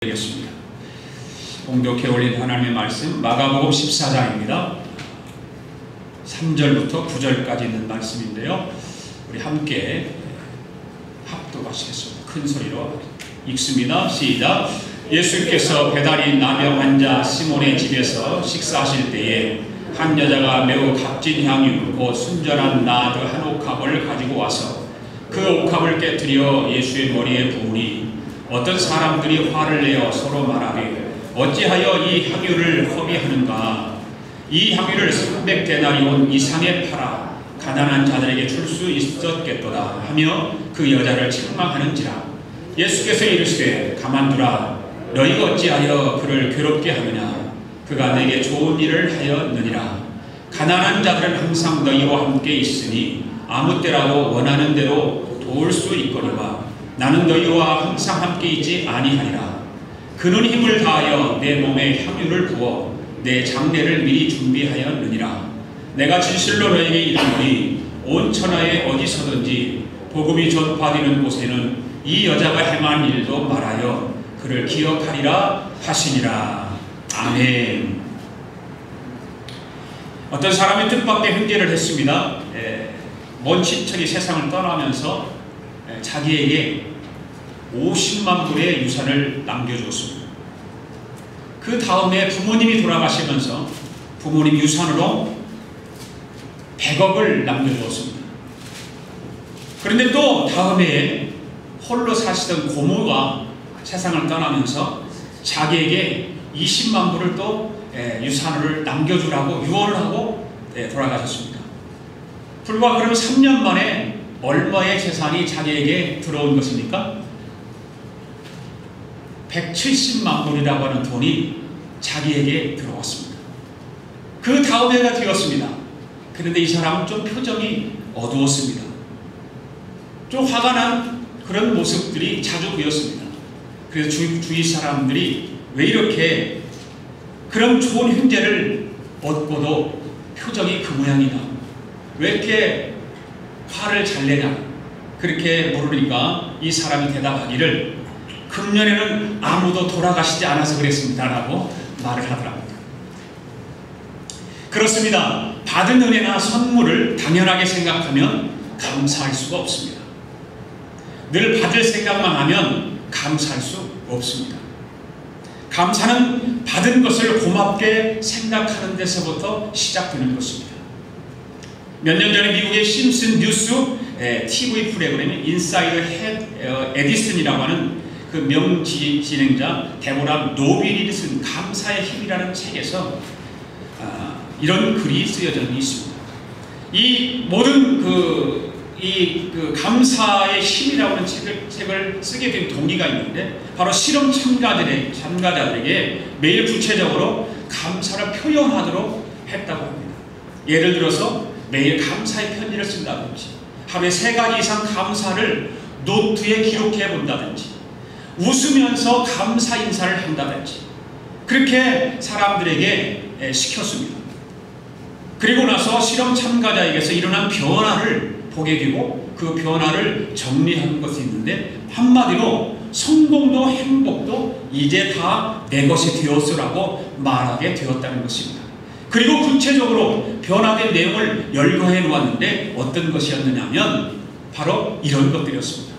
되겠습니다. 공독해 올린 하나님의 말씀 마가복음 14장입니다. 3절부터 9절까지 있는 말씀인데요. 우리 함께 합독하시겠습니다. 큰 소리로 읽습니다. 시작. 예수께서 배달이 나며 앉아 시몬의 집에서 식사하실 때에 한 여자가 매우 값진 향유 곧 순전한 나드 한 옥합을 가지고 와서 그 옥합을 깨뜨려 예수의 머리에 부으니 어떤 사람들이 화를 내어 서로 말하되 어찌하여 이 향유를 허비하는가? 이 향유를 300데나리온 이상에 팔아 가난한 자들에게 줄 수 있었겠도다 하며 그 여자를 책망하는지라. 예수께서 이르시되 가만두라. 너희가 어찌하여 그를 괴롭게 하느냐? 그가 내게 좋은 일을 하였느니라. 가난한 자들은 항상 너희와 함께 있으니 아무 때라도 원하는 대로 도울 수 있거니와 나는 너희와 항상 함께 있지 아니하리라. 그는 힘을 다하여 내 몸에 향유를 부어 내 장례를 미리 준비하였느니라. 내가 진실로 너희에게 이르노니 온 천하에 어디서든지 복음이 전파되는 곳에는 이 여자가 행한 일도 말하여 그를 기억하리라 하시니라. 아멘. 어떤 사람이 뜻밖의 횡재를 했습니다. 먼 친척이 세상을 떠나면서 자기에게 50만 불의 유산을 남겨주었습니다. 그 다음에 부모님이 돌아가시면서 부모님 유산으로 100억을 남겨주었습니다. 그런데 또 다음에 홀로 사시던 고모가 세상을 떠나면서 자기에게 20만 불을 또 유산을 남겨주라고 유언을 하고 돌아가셨습니다. 불과 그럼 3년 만에 얼마의 재산이 자기에게 들어온 것입니까? 170만 불이라고 하는 돈이 자기에게 들어왔습니다. 그 다음 해가 되었습니다. 그런데 이 사람은 좀 표정이 어두웠습니다. 좀 화가 난 그런 모습들이 자주 보였습니다. 그래서 주위 사람들이 왜 이렇게 그런 좋은 형제를 얻고도 표정이 그 모양이냐? 왜 이렇게 화를 잘 내냐? 그렇게 물으니까 이 사람이 대답하기를 금년에는 아무도 돌아가시지 않아서 그랬습니다 라고 말을 하더랍니다. 그렇습니다. 받은 은혜나 선물을 당연하게 생각하면 감사할 수가 없습니다. 늘 받을 생각만 하면 감사할 수 없습니다. 감사는 받은 것을 고맙게 생각하는 데서부터 시작되는 것입니다. 몇 년 전에 미국의 심슨 뉴스 TV 프로그램인 인사이드 에디슨이라고 하는 그 명진행자 데보라 노빌이 쓴 감사의 힘이라는 책에서 이런 글이 쓰여져 있습니다. 이 모든 그 감사의 힘이라고 하는 책을 쓰게 된 동기가 있는데 바로 실험 참가자들에게 매일 구체적으로 감사를 표현하도록 했다고 합니다. 예를 들어서 매일 감사의 편지를 쓴다든지 하루에 3가지 이상 감사를 노트에 기록해 본다든지 웃으면서 감사 인사를 한다든지 그렇게 사람들에게 시켰습니다. 그리고 나서 실험 참가자에게서 일어난 변화를 보게 되고 그 변화를 정리한 것이 있는데 한마디로 성공도 행복도 이제 다 내 것이 되었으라고 말하게 되었다는 것입니다. 그리고 구체적으로 변화된 내용을 열거해 놓았는데 어떤 것이었느냐 하면 바로 이런 것들이었습니다.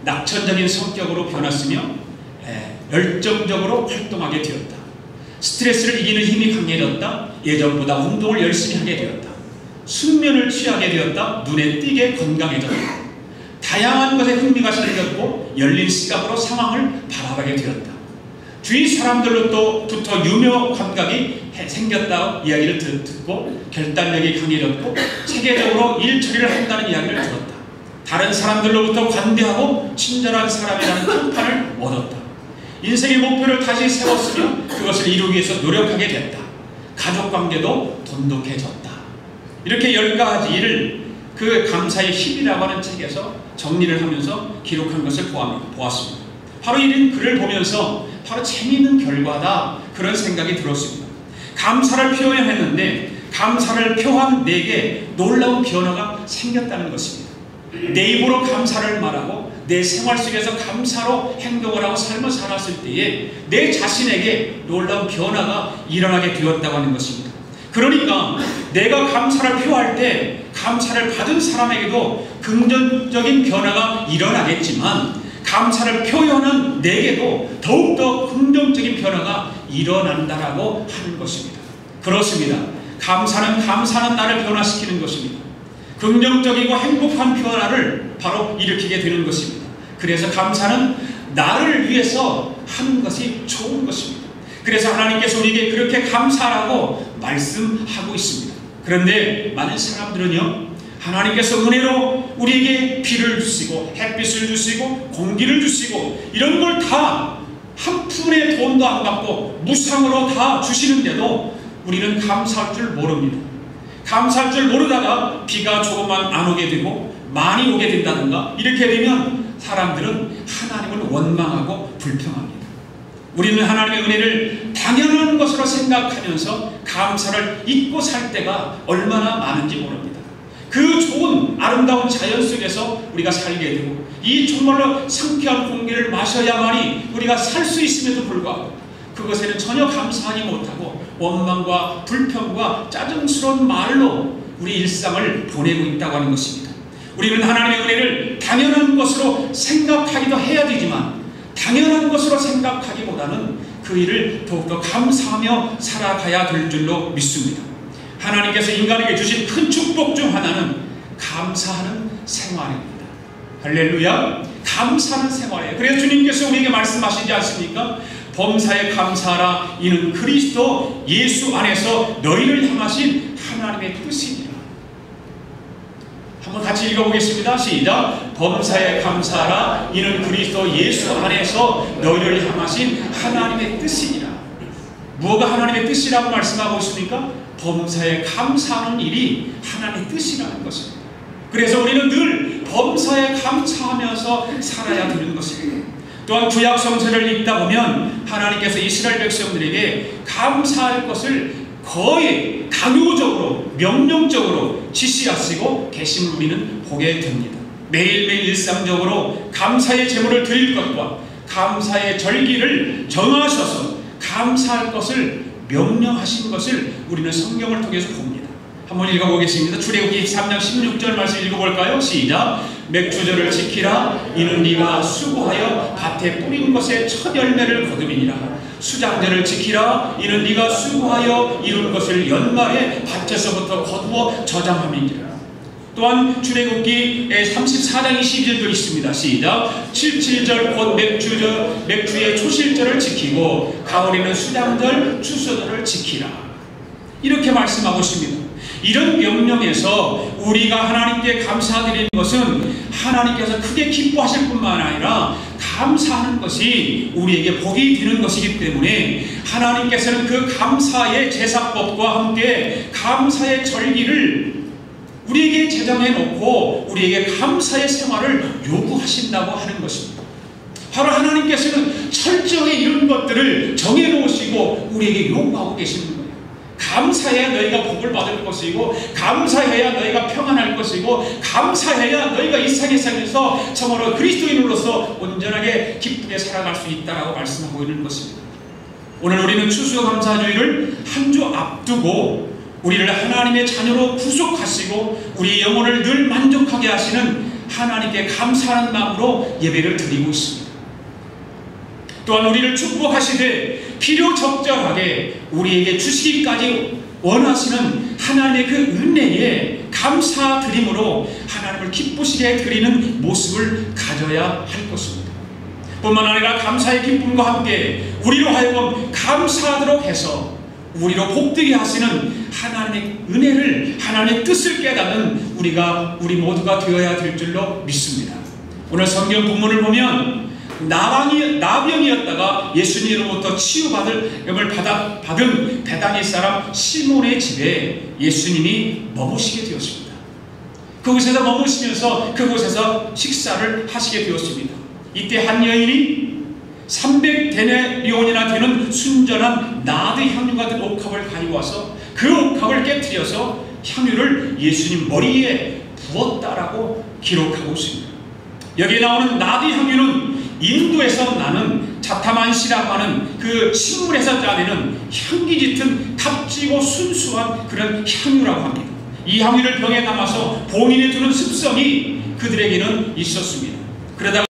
낙천적인 성격으로 변했으며 열정적으로 활동하게 되었다. 스트레스를 이기는 힘이 강해졌다. 예전보다 운동을 열심히 하게 되었다. 숙면을 취하게 되었다. 눈에 띄게 건강해졌다. 다양한 것에 흥미가 생겼고 열린 시각으로 상황을 바라보게 되었다. 주위 사람들로부터 유머 감각이 생겼다 이야기를 듣고 결단력이 강해졌고 체계적으로 일 처리를 한다는 이야기를 들었다. 다른 사람들로부터 관대하고 친절한 사람이라는 평판을 얻었다. 인생의 목표를 다시 세웠으며 그것을 이루기 위해서 노력하게 됐다. 가족관계도 돈독해졌다. 이렇게 10가지를 그 감사의 힘이라고 하는 책에서 정리를 하면서 기록한 것을 보았습니다. 바로 이런 글을 보면서 바로 재미있는 결과다 그런 생각이 들었습니다. 감사를 표현했는데 감사를 표한 내게 놀라운 변화가 생겼다는 것입니다. 내 입으로 감사를 말하고 내 생활 속에서 감사로 행동을 하고 삶을 살았을 때에 내 자신에게 놀라운 변화가 일어나게 되었다고 하는 것입니다. 그러니까 내가 감사를 표할 때 감사를 받은 사람에게도 긍정적인 변화가 일어나겠지만 감사를 표현한 내게도 더욱더 긍정적인 변화가 일어난다라고 하는 것입니다. 그렇습니다. 감사는 감사하는 나를 변화시키는 것입니다. 긍정적이고 행복한 변화를 바로 일으키게 되는 것입니다. 그래서 감사는 나를 위해서 하는 것이 좋은 것입니다. 그래서 하나님께서 우리에게 그렇게 감사하라고 말씀하고 있습니다. 그런데 많은 사람들은요, 하나님께서 은혜로 우리에게 비를 주시고 햇빛을 주시고 공기를 주시고 이런 걸 다 한 푼의 돈도 안 받고 무상으로 다 주시는데도 우리는 감사할 줄 모릅니다. 감사할 줄 모르다가 비가 조금만 안 오게 되고 많이 오게 된다든가 이렇게 되면 사람들은 하나님을 원망하고 불평합니다. 우리는 하나님의 은혜를 당연한 것으로 생각하면서 감사를 잊고 살 때가 얼마나 많은지 모릅니다. 그 좋은 아름다운 자연 속에서 우리가 살게 되고 이 정말로 상쾌한 공기를 마셔야만이 우리가 살 수 있음에도 불구하고 그것에는 전혀 감사하지 못하고 원망과 불평과 짜증스러운 말로 우리 일상을 보내고 있다고 하는 것입니다. 우리는 하나님의 은혜를 당연한 것으로 생각하기도 해야 되지만 당연한 것으로 생각하기보다는 그 일을 더욱더 감사하며 살아가야 될 줄로 믿습니다. 하나님께서 인간에게 주신 큰 축복 중 하나는 감사하는 생활입니다. 할렐루야. 감사하는 생활이에요. 그래서 주님께서 우리에게 말씀하시지 않습니까? 범사에 감사하라. 이는 그리스도 예수 안에서 너희를 향하신 하나님의 뜻이니라. 한번 같이 읽어보겠습니다. 시작. 범사에 감사하라. 이는 그리스도 예수 안에서 너희를 향하신 하나님의 뜻이니라. 무엇가 하나님의 뜻이라고 말씀하고 있습니까? 범사에 감사하는 일이 하나님의 뜻이라는 것입니다. 그래서 우리는 늘 범사에 감사하면서 살아야 되는 것입니다. 또한 구약 성서를 읽다 보면 하나님께서 이스라엘 백성들에게 감사할 것을 거의 강요적으로 명령적으로 지시하시고 계심을 우리는 보게 됩니다. 매일매일 일상적으로 감사의 제물을 드릴 것과 감사의 절기를 정하셔서 감사할 것을 명령하신 것을 우리는 성경을 통해서 봅니다. 한번 읽어보겠습니다. 출애굽기 3장 16절 말씀 읽어볼까요? 시작. 맥주절을 지키라. 이는 네가 수고하여 밭에 뿌린 것의 첫 열매를 거두리니라. 수장절을 지키라. 이는 네가 수고하여 이룬 것을 연말에 밭에서부터 거두어 저장함이니라. 또한 출애굽기 34장 22절도 있습니다. 시작. 77절 곧 맥주절, 맥주의 초실절을 지키고 가을에는 수장절, 추수절을 지키라. 이렇게 말씀하고 있습니다. 이런 명령에서 우리가 하나님께 감사드리는 것은 하나님께서 크게 기뻐하실 뿐만 아니라 감사하는 것이 우리에게 복이 되는 것이기 때문에 하나님께서는 그 감사의 제사법과 함께 감사의 절기를 우리에게 제정해 놓고 우리에게 감사의 생활을 요구하신다고 하는 것입니다. 바로 하나님께서는 철저히 이런 것들을 정해 놓으시고 우리에게 요구하고 계시는 거예요. 감사해야 너희가 복을 받을 것이고 감사해야 너희가 평안할 것이고 감사해야 너희가 이 세상에서 정말로 그리스도인으로서 온전하게 기쁘게 살아갈 수 있다라고 말씀하고 있는 것입니다. 오늘 우리는 추수감사주일을 한 주 앞두고 우리를 하나님의 자녀로 구속하시고 우리 영혼을 늘 만족하게 하시는 하나님께 감사하는 마음으로 예배를 드리고 있습니다. 또한 우리를 축복하시되 필요 적절하게 우리에게 주시기까지 원하시는 하나님의 그 은혜에 감사드림으로 하나님을 기쁘시게 드리는 모습을 가져야 할 것입니다. 뿐만 아니라 감사의 기쁨과 함께 우리로 하여금 감사하도록 해서 우리로 복되게 하시는 하나님의 은혜를, 하나님의 뜻을 깨닫는 우리 모두가 되어야 될 줄로 믿습니다. 오늘 성경 본문을 보면 나병이었다가 예수님으로부터 치유받을 받은 베다니 사람 시몬의 집에 예수님이 머무시게 되었습니다. 그곳에서 머무시면서 그곳에서 식사를 하시게 되었습니다. 이때 한 여인이 300데나리온이나 되는 순전한 나드 향유 같은 옥합을 가져와서 그 옥합을 깨뜨려서 향유를 예수님 머리에 부었다라고 기록하고 있습니다. 여기에 나오는 나디 향유는 인도에서 나는 자타만시라고 하는 그 식물에서 짜내는 향기 짙은 값지고 순수한 그런 향유라고 합니다. 이 향유를 병에 담아서 본인이 두는 습성이 그들에게는 있었습니다. 그러다가